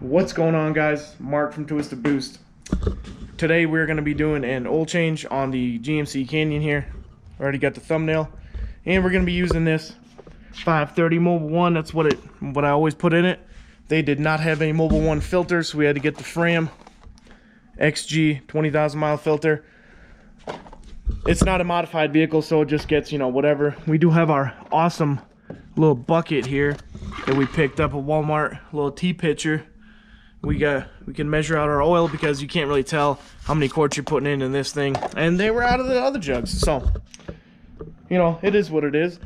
What's going on, guys? Mark from Twisted Boost. Today we're going to be doing an oil change on the GMC Canyon here. Already got the thumbnail, and we're going to be using this 530 Mobil 1. That's what I always put in it. They did not have any Mobil 1 filters, so we had to get the Fram XG 20,000 mile filter. It's not a modified vehicle, so it just gets, whatever. We do have our awesome little bucket here that we picked up at Walmart, a little tea pitcher. We can measure out our oil because you can't really tell how many quarts you're putting in this thing, and they were out of the other jugs, so it is what it is.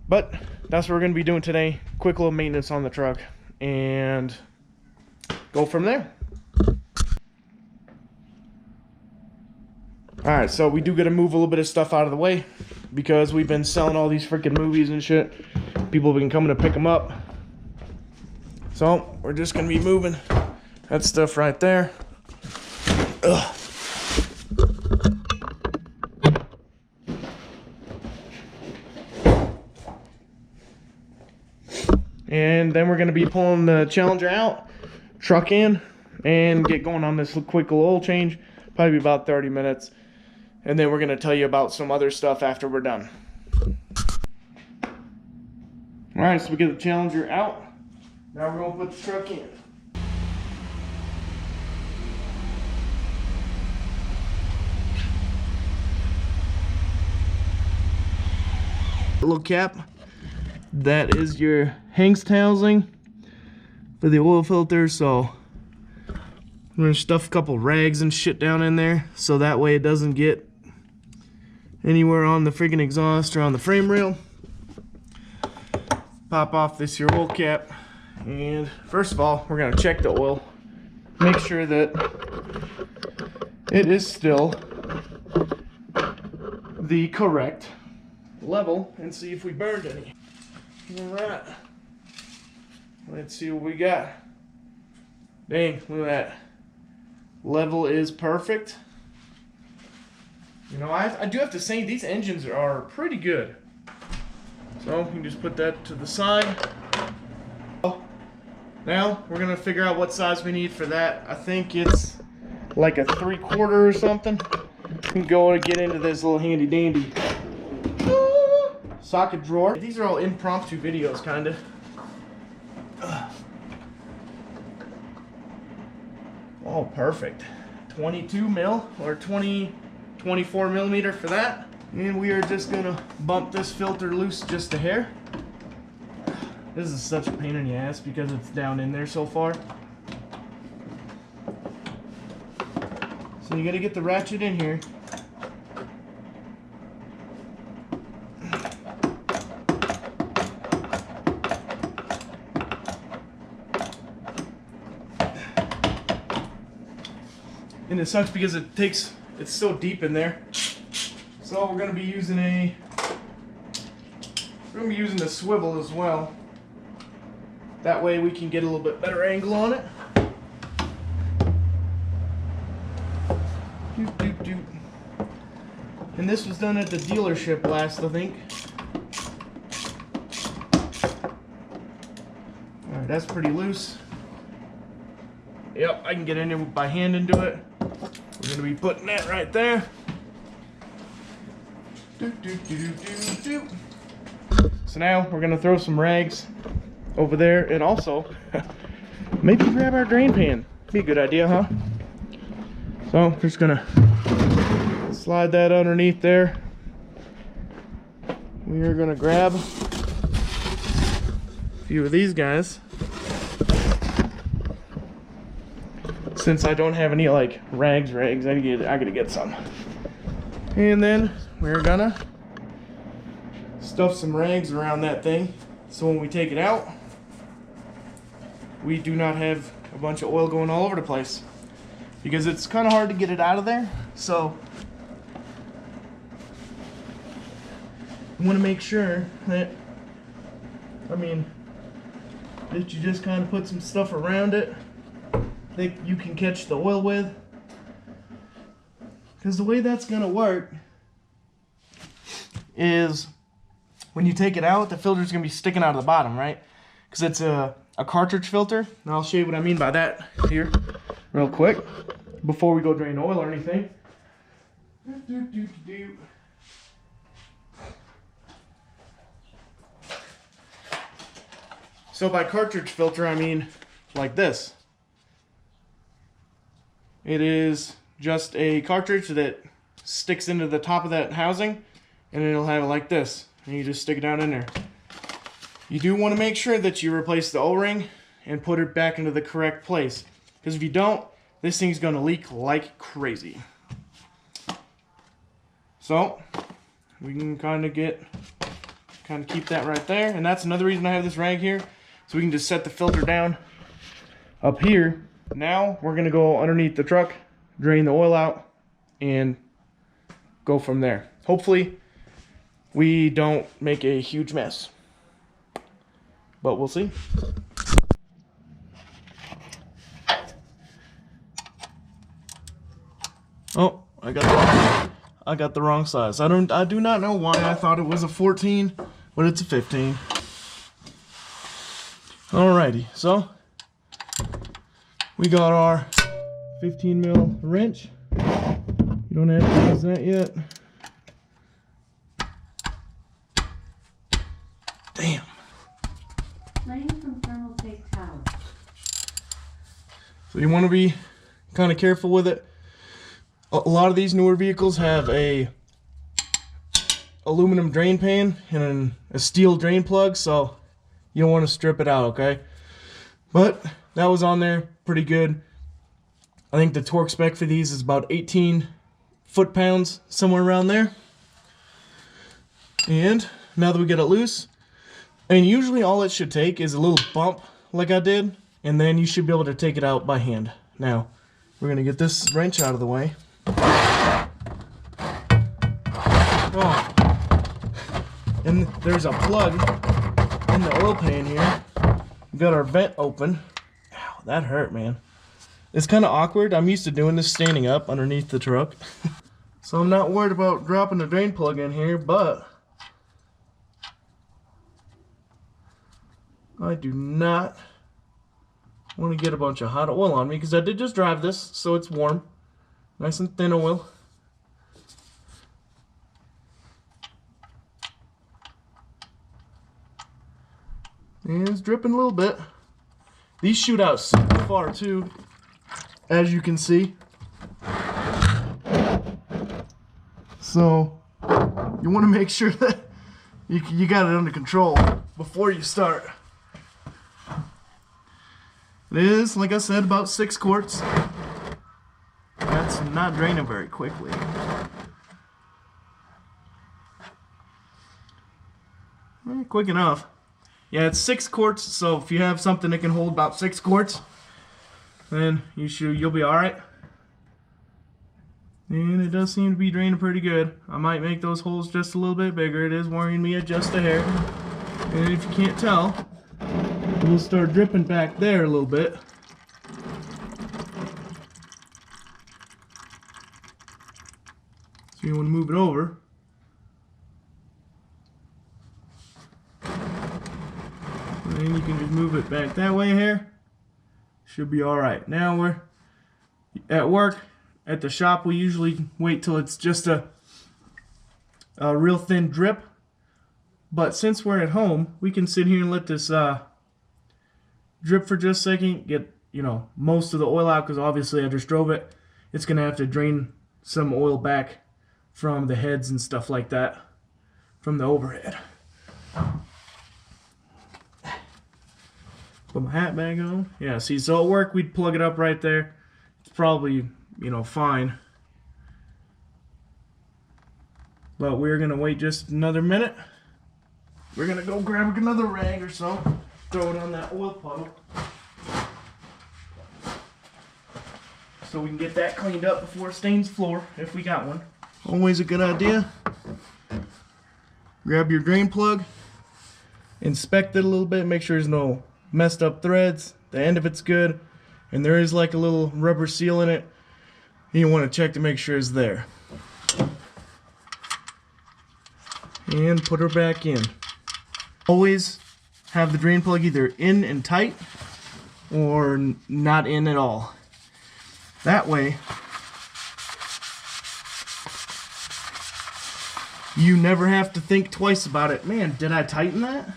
But that's what we're going to be doing today. Quick little maintenance on the truck and go from there. Alright, so we do got to move a little bit of stuff out of the way because we've been selling all these freaking movies and shit. People have been coming to pick them up. So we're just going to be moving that stuff right there. Ugh. And then we're going to be pulling the Challenger out, truck in, and get going on this quick little oil change. Probably about 30 minutes. And then we're going to tell you about some other stuff after we're done. Alright, so we get the Challenger out. Now we're going to put the truck in. Little cap. That is your hangst housing for the oil filter, so I'm going to stuff a couple rags and shit down in there so that way it doesn't get anywhere on the freaking exhaust or on the frame rail. Pop off this here oil cap, and first of all we're going to check the oil, make sure that it is still the correct level, and see if we burned any. Alright, let's see what we got. Dang, look at that. Level is perfect. I do have to say these engines are pretty good. So we can just put that to the side. Now we're gonna figure out what size we need for that. I think it's like a 3/4 or something. We can go and get into this little handy dandy socket drawer. These are all impromptu videos, kinda. Oh, perfect. 22 mil or 24 millimeter for that. And we are just gonna bump this filter loose just a hair. This is such a pain in the ass because it's down in there so far. So you gotta get the ratchet in here. And it sucks because it's so deep in there. So we're gonna be using a swivel as well. That way we can get a little bit better angle on it. Doop, doop, doop. And this was done at the dealership last, I think. Alright, that's pretty loose. Yep, I can get in there by hand into it. We're going to be putting that right there. So now we're going to throw some rags over there, and also maybe grab our drain pan. Be a good idea, huh? So I'm just going to slide that underneath there. We are going to grab a few of these guys. Since I don't have any like rags, I gotta get some. And then we're gonna stuff some rags around that thing, so when we take it out, we do not have a bunch of oil going all over the place, because it's kind of hard to get it out of there. So you want to make sure that that you just kind of put some stuff around it that you can catch the oil with, because the way that's gonna work is when you take it out, the filter's gonna be sticking out of the bottom, right? Because it's a a cartridge filter. And I'll show you what I mean by that here real quick before we go drain oil or anything. So by cartridge filter, I mean like this. It is just a cartridge that sticks into the top of that housing, and it'll have it like this. And you just stick it down in there. You do want to make sure that you replace the O-ring and put it back into the correct place. Because if you don't, this thing's going to leak like crazy. So, we can kind of keep that right there. And that's another reason I have this rag here. So we can just set the filter down up here. Now, we're going to go underneath the truck, drain the oil out, and go from there. Hopefully, we don't make a huge mess. But we'll see. Oh, I got the wrong size. I do not know why I thought it was a 14, but it's a 15. Alrighty, so we got our 15 mil wrench. You don't have to use that yet. Damn. So you want to be kind of careful with it. A lot of these newer vehicles have a aluminum drain pan and a steel drain plug, so you don't want to strip it out, okay? But that was on there pretty good. I think the torque spec for these is about 18 foot-pounds, somewhere around there. And now that we get it loose, and usually all it should take is a little bump like I did, and then you should be able to take it out by hand. Now, we're going to get this wrench out of the way. Oh. And there's a plug in the oil pan here. We got our vent open. Ow, that hurt, man. It's kind of awkward. I'm used to doing this standing up underneath the truck. So I'm not worried about dropping the drain plug in here, but I do not want to get a bunch of hot oil on me, because I did just drive this, so it's warm. Nice and thin oil. And it's dripping a little bit. These shoot out super far too, as you can see. So you want to make sure that you got it under control before you start. It is, like I said, about 6 quarts. That's not draining very quickly. Quick enough. Yeah, it's 6 quarts, so if you have something that can hold about 6 quarts, then you'll be alright. And it does seem to be draining pretty good. I might make those holes just a little bit bigger. It is worrying me just a hair. And if you can't tell, we'll start dripping back there a little bit. So you want to move it over. And then you can just move it back that way here. Should be alright. Now we're at work. At the shop, we usually wait till it's just a real thin drip. But since we're at home, we can sit here and let this drip for just a second, get most of the oil out, because obviously I just drove it. It's gonna have to drain some oil back from the heads and stuff like that from the overhead. Put my hat back on. Yeah, see, so at work we'd plug it up right there. It's probably fine. But we're gonna wait just another minute. We're gonna go grab another rag or so, throw it on that oil puddle, so we can get that cleaned up before it stains the floor, if we got one. Always a good idea. Grab your drain plug, inspect it a little bit, make sure there's no messed up threads, the end of it's good, and there is like a little rubber seal in it. You want to check to make sure it's there. And put her back in. Always have the drain plug either in and tight or not in at all. That way, you never have to think twice about it. Man, did I tighten that?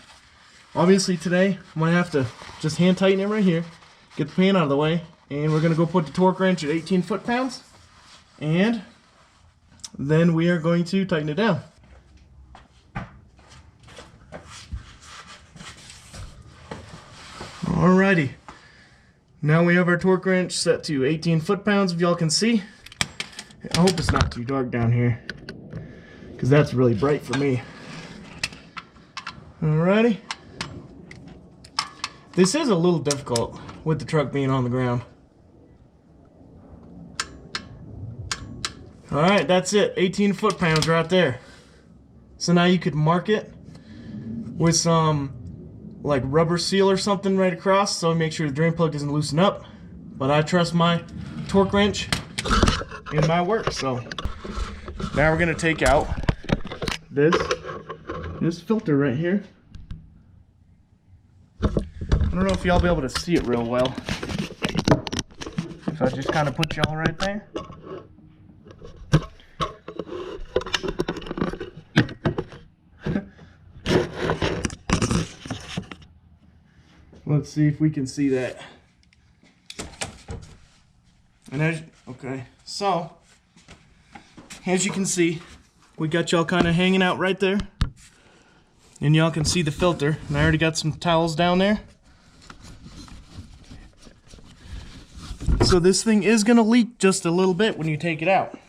Obviously today, I'm going to have to just hand tighten it right here, get the pan out of the way, and we're going to go put the torque wrench at 18 foot-pounds, and then we are going to tighten it down. Alrighty, now we have our torque wrench set to 18 foot-pounds, if y'all can see. I hope it's not too dark down here, because that's really bright for me. Alrighty. This is a little difficult with the truck being on the ground. Alright, that's it. 18 foot-pounds right there. So now you could mark it with some like rubber seal or something right across, so make sure the drain plug doesn't loosen up. But I trust my torque wrench in my work. So now we're going to take out this filter right here. I don't know if y'all be able to see it real well. So I just kind of put y'all right there. Let's see if we can see that. And okay, so as you can see, we got y'all kind of hanging out right there, and y'all can see the filter. And I already got some towels down there. So this thing is gonna leak just a little bit when you take it out.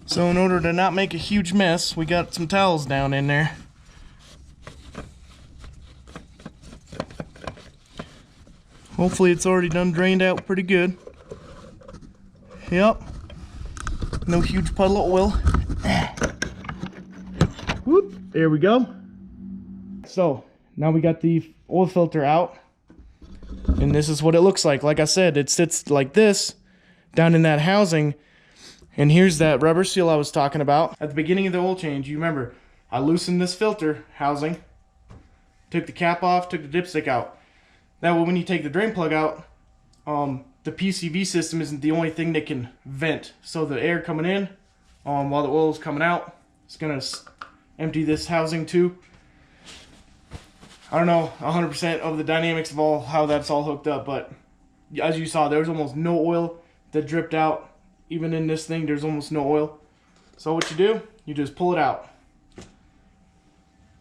So in order to not make a huge mess, we got some towels down in there. Hopefully it's already done drained out pretty good. Yep. No huge puddle of oil. Whoop, there we go. So now we got the oil filter out. And this is what it looks like. Like I said, it sits like this down in that housing. And here's that rubber seal I was talking about. At the beginning of the oil change, you remember, I loosened this filter housing, took the cap off, took the dipstick out. That way when you take the drain plug out, the PCV system isn't the only thing that can vent. So the air coming in while the oil is coming out, it's going to empty this housing too. I don't know 100% of the dynamics of how that's all hooked up, but as you saw, there was almost no oil that dripped out. Even in this thing, there's almost no oil. So what you do, you just pull it out.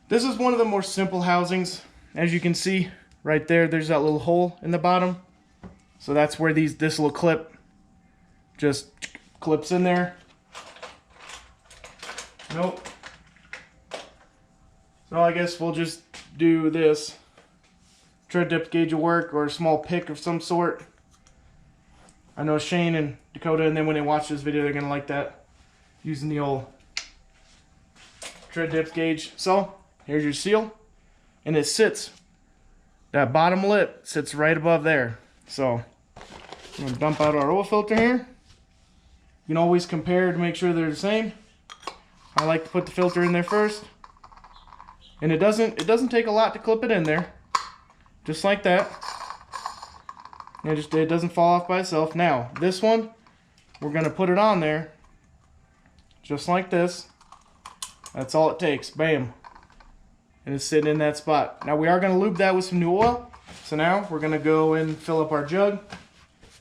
This is one of the more simple housings. As you can see, right there, there's that little hole in the bottom. So that's where this little clip just clips in there. Nope. So I guess we'll just do this. Tread depth gauge will work, or a small pick of some sort. I know Shane and Dakota, and then when they watch this video, they're going to like that. Using the old tread depth gauge. So, here's your seal. And it sits, that bottom lip sits right above there. So, I'm going to dump out our oil filter here. You can always compare to make sure they're the same. I like to put the filter in there first. And it doesn't take a lot to clip it in there. Just like that. It doesn't fall off by itself. Now, this one, we're going to put it on there. Just like this. That's all it takes. Bam. And it's sitting in that spot. Now, we are going to lube that with some new oil. So now, we're going to go and fill up our jug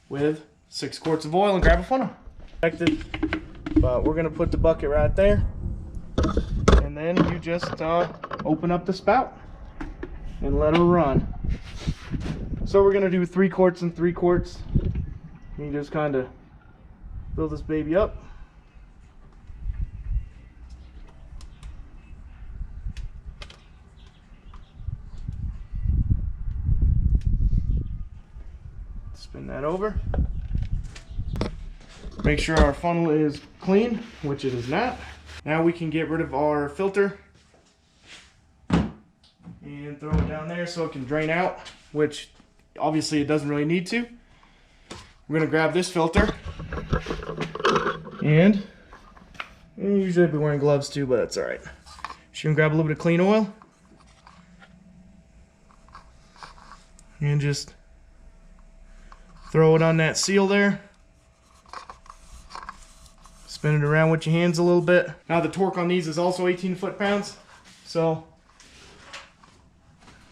with 6 quarts of oil and grab a funnel. But we're going to put the bucket right there. And then you just open up the spout and let her run. So we're gonna do 3 quarts and 3 quarts. You just kind of fill this baby up. Spin that over. Make sure our funnel is clean, which it is not. Now we can get rid of our filter and throw it down there so it can drain out, which obviously it doesn't really need to. We're gonna grab this filter, and usually I'd be wearing gloves too, but that's all right. Just gonna grab a little bit of clean oil and just throw it on that seal there. Spin it around with your hands a little bit. Now the torque on these is also 18 foot-pounds, so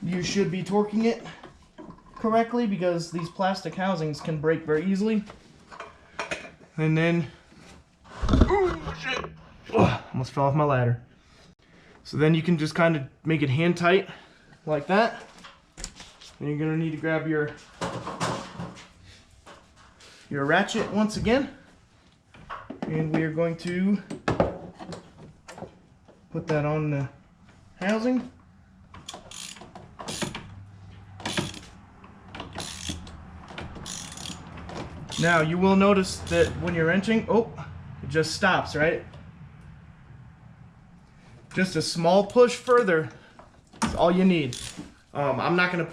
you should be torquing it correctly because these plastic housings can break very easily. And then, oh shit, almost fell off my ladder. So then you can just kind of make it hand tight like that. And you're gonna need to grab your ratchet once again. And we are going to put that on the housing. Now you will notice that when you're wrenching, oh, it just stops, right? Just a small push further is all you need. I'm not gonna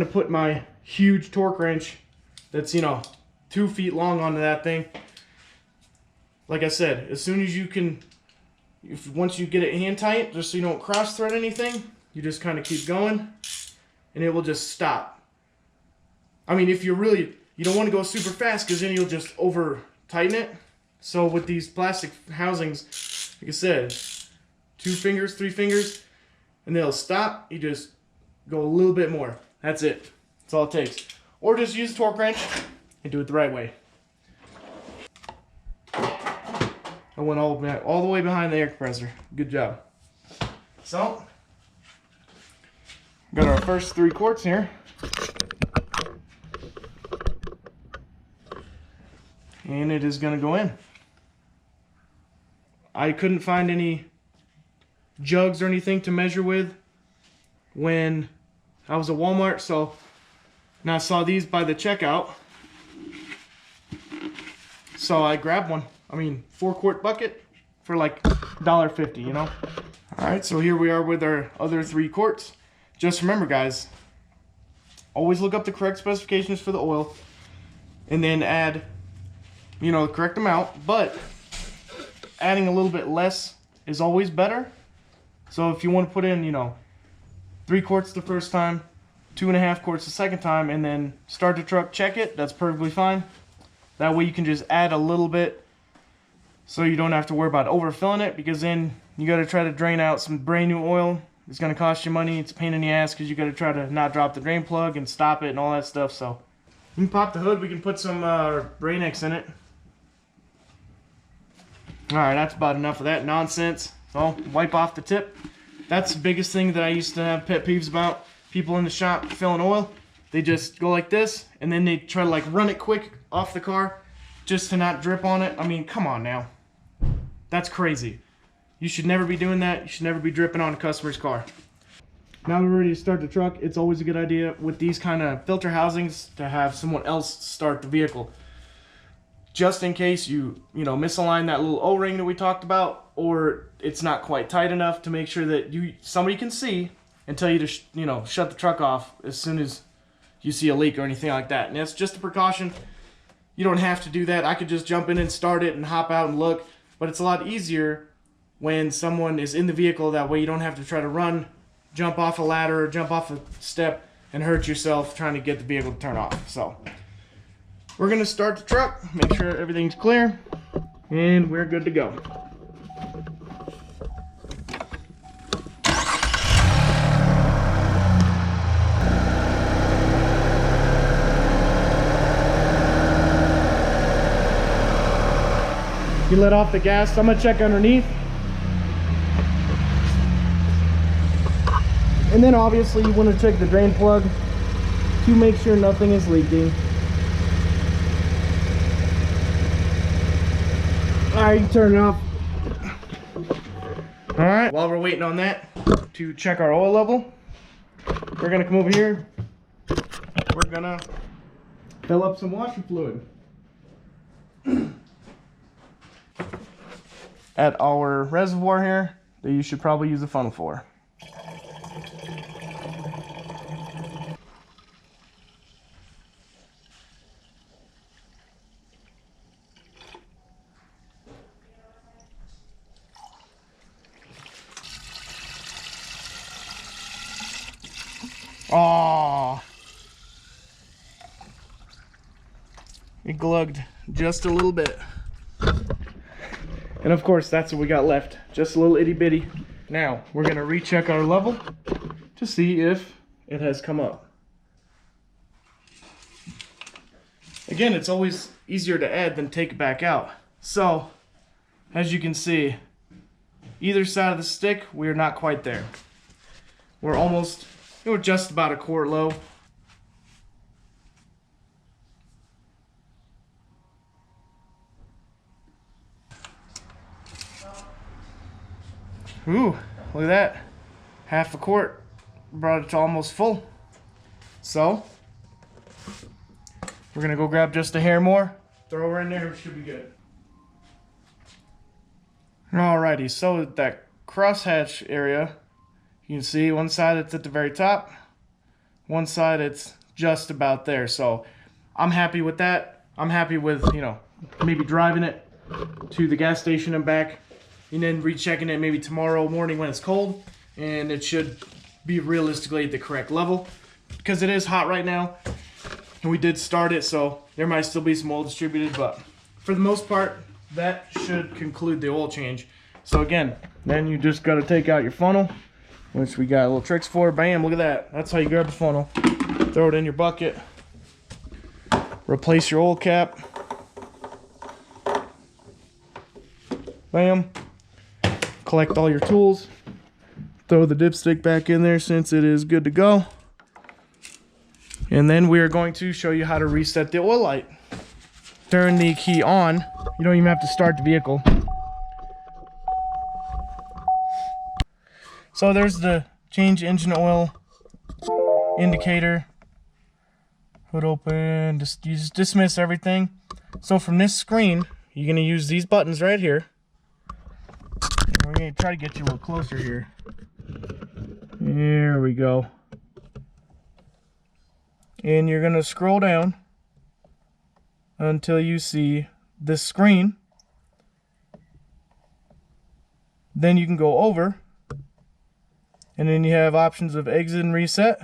put my huge torque wrench that's, you know, 2 feet long onto that thing. Like I said, as soon as you can, once you get it hand tight, just so you don't cross thread anything, you just kind of keep going and it will just stop. I mean, if you don't want to go super fast because then you'll just over tighten it. So with these plastic housings, like I said, 2 fingers, 3 fingers, and they'll stop. You just go a little bit more. That's it. That's all it takes. Or just use a torque wrench and do it the right way. I went all the way behind the air compressor. Good job. So, got our first 3 quarts here. And it is going to go in. I couldn't find any jugs or anything to measure with when I was at Walmart, so now I saw these by the checkout. So I grabbed one. I mean, 4-quart bucket for like $1.50, you know? Alright, so here we are with our other 3 quarts. Just remember, guys, always look up the correct specifications for the oil and then add, you know, the correct amount, but adding a little bit less is always better. So if you want to put in, you know, 3 quarts the first time, 2.5 quarts the second time, and then start the truck, check it, that's perfectly fine. That way you can just add a little bit so you don't have to worry about overfilling it, because then you got to try to drain out some brand new oil. It's going to cost you money. It's a pain in the ass because you got to try to not drop the drain plug and stop it and all that stuff. So you can pop the hood. We can put some Rain-X in it. Alright, that's about enough of that nonsense. So, wipe off the tip. That's the biggest thing that I used to have pet peeves about. People in the shop filling oil, they just go like this, and then they try to like run it quick off the car just to not drip on it. I mean, come on now. That's crazy. You should never be doing that. You should never be dripping on a customer's car. Now we're ready to start the truck. It's always a good idea with these kind of filter housings to have someone else start the vehicle. Just in case you misalign that little O-ring that we talked about, or it's not quite tight enough to make sure that somebody can see and tell you to shut the truck off as soon as you see a leak or anything like that. And that's just a precaution. You don't have to do that. I could just jump in and start it and hop out and look, but it's a lot easier when someone is in the vehicle. That way you don't have to try to jump off a ladder or jump off a step and hurt yourself trying to get the vehicle to turn off. So we're going to start the truck, make sure everything's clear, and we're good to go. You let off the gas. I'm going to check underneath. And then obviously you want to check the drain plug to make sure nothing is leaking. Alright, you can turn it off. Alright, while we're waiting on that to check our oil level, we're going to come over here. We're going to fill up some washer fluid at our reservoir here that you should probably use a funnel for. Aww. It glugged just a little bit. And of course, that's what we got left. Just a little itty bitty. Now, we're gonna recheck our level to see if it has come up. Again, it's always easier to add than take it back out. So, as you can see, either side of the stick, we're not quite there. We're almost, we're just about a quart low. Ooh, look at that. Half a quart brought it to almost full. So, we're gonna go grab just a hair more, throw her in there, it should be good. Alrighty, so that crosshatch area, you can see one side it's at the very top, one side it's just about there. So I'm happy with that. I'm happy with, you know, maybe driving it to the gas station and back, and then rechecking it maybe tomorrow morning when it's cold, and it should be realistically at the correct level, because it is hot right now. And we did start it, so there might still be some oil distributed, but for the most part, that should conclude the oil change. So again, then you just got to take out your funnel, which we got little tricks for. Bam, look at that. That's how you grab the funnel. Throw it in your bucket. Replace your oil cap. Bam. Collect all your tools. Throw the dipstick back in there since it is good to go. And then we are going to show you how to reset the oil light. Turn the key on. You don't even have to start the vehicle. So there's the change engine oil indicator. Hood open, you just dismiss everything. So from this screen, you're gonna use these buttons right here. We're gonna try to get you a little closer here. There we go. And you're gonna scroll down until you see this screen. Then you can go over, and then you have options of exit and reset.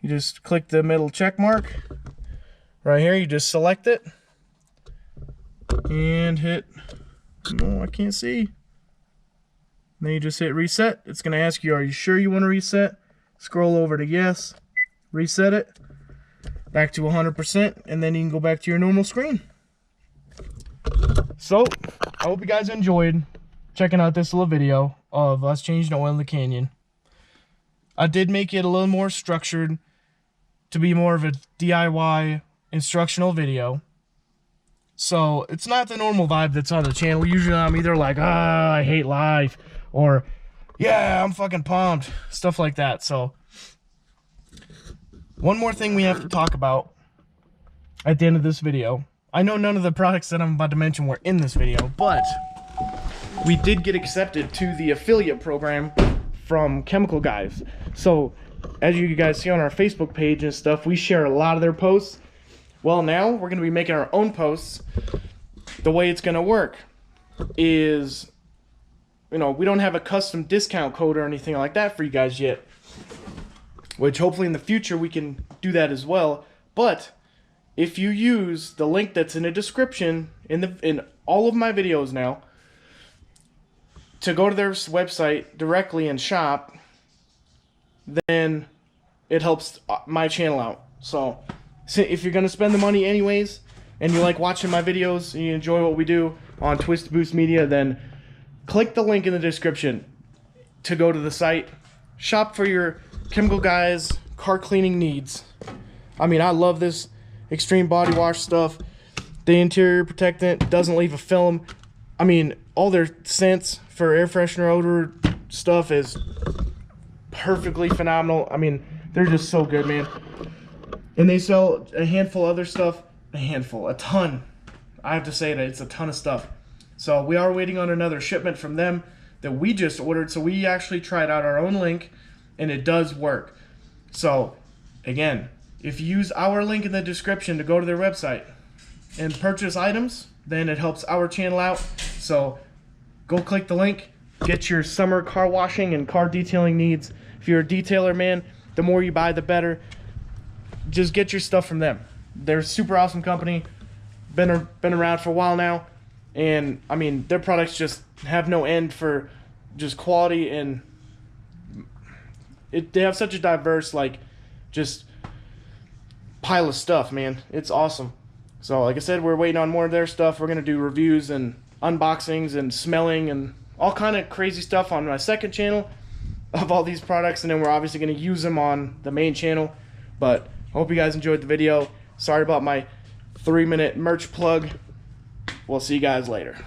You just click the middle check mark right here. You just select it and hit, no, I can't see. Then you just hit reset. It's gonna ask you, are you sure you want to reset? Scroll over to yes. Reset it back to 100%, and then you can go back to your normal screen. So I hope you guys enjoyed checking out this little video of us changing oil in the Canyon. I did make it a little more structured to be more of a DIY instructional video, so it's not the normal vibe that's on the channel. Usually I'm either like, I hate life, or yeah, I'm fucking pumped, stuff like that. So one more thing we have to talk about at the end of this video. I know none of the products that I'm about to mention were in this video, but we did get accepted to the affiliate program from Chemical Guys. So as you guys see on our Facebook page and stuff, we share a lot of their posts. Well, now we're going to be making our own posts. The way it's going to work is, you know, we don't have a custom discount code or anything like that for you guys yet, which hopefully in the future we can do that as well. But if you use the link that's in the description in all of my videos now to go to their website directly and shop, then it helps my channel out. So if you're gonna spend the money anyways and you like watching my videos and you enjoy what we do on Twisted Boost Media, then click the link in the description to go to the site, shop for your Chemical Guys car cleaning needs. I mean, I love this extreme body wash stuff. The interior protectant doesn't leave a film. I mean, all their scents for air freshener odor stuff is perfectly phenomenal. I mean, they're just so good, man. And they sell a handful of other stuff. A ton. I have to say that it's a ton of stuff. So we are waiting on another shipment from them that we just ordered. So we actually tried out our own link, and it does work. So again, if you use our link in the description to go to their website and purchase items, then it helps our channel out. So go click the link, get your summer car washing and car detailing needs. If you're a detailer, man, The more you buy, the better. Just get your stuff from them. They're a super awesome company. Been around for a while now, and I mean their products just have no end for just quality, and they have such a diverse just pile of stuff, man. It's awesome. So like I said, we're waiting on more of their stuff. We're gonna do reviews and unboxings and smelling and all kind of crazy stuff on my second channel of all these products, and then we're obviously gonna use them on the main channel. But I hope you guys enjoyed the video. Sorry about my 3-minute merch plug. We'll see you guys later.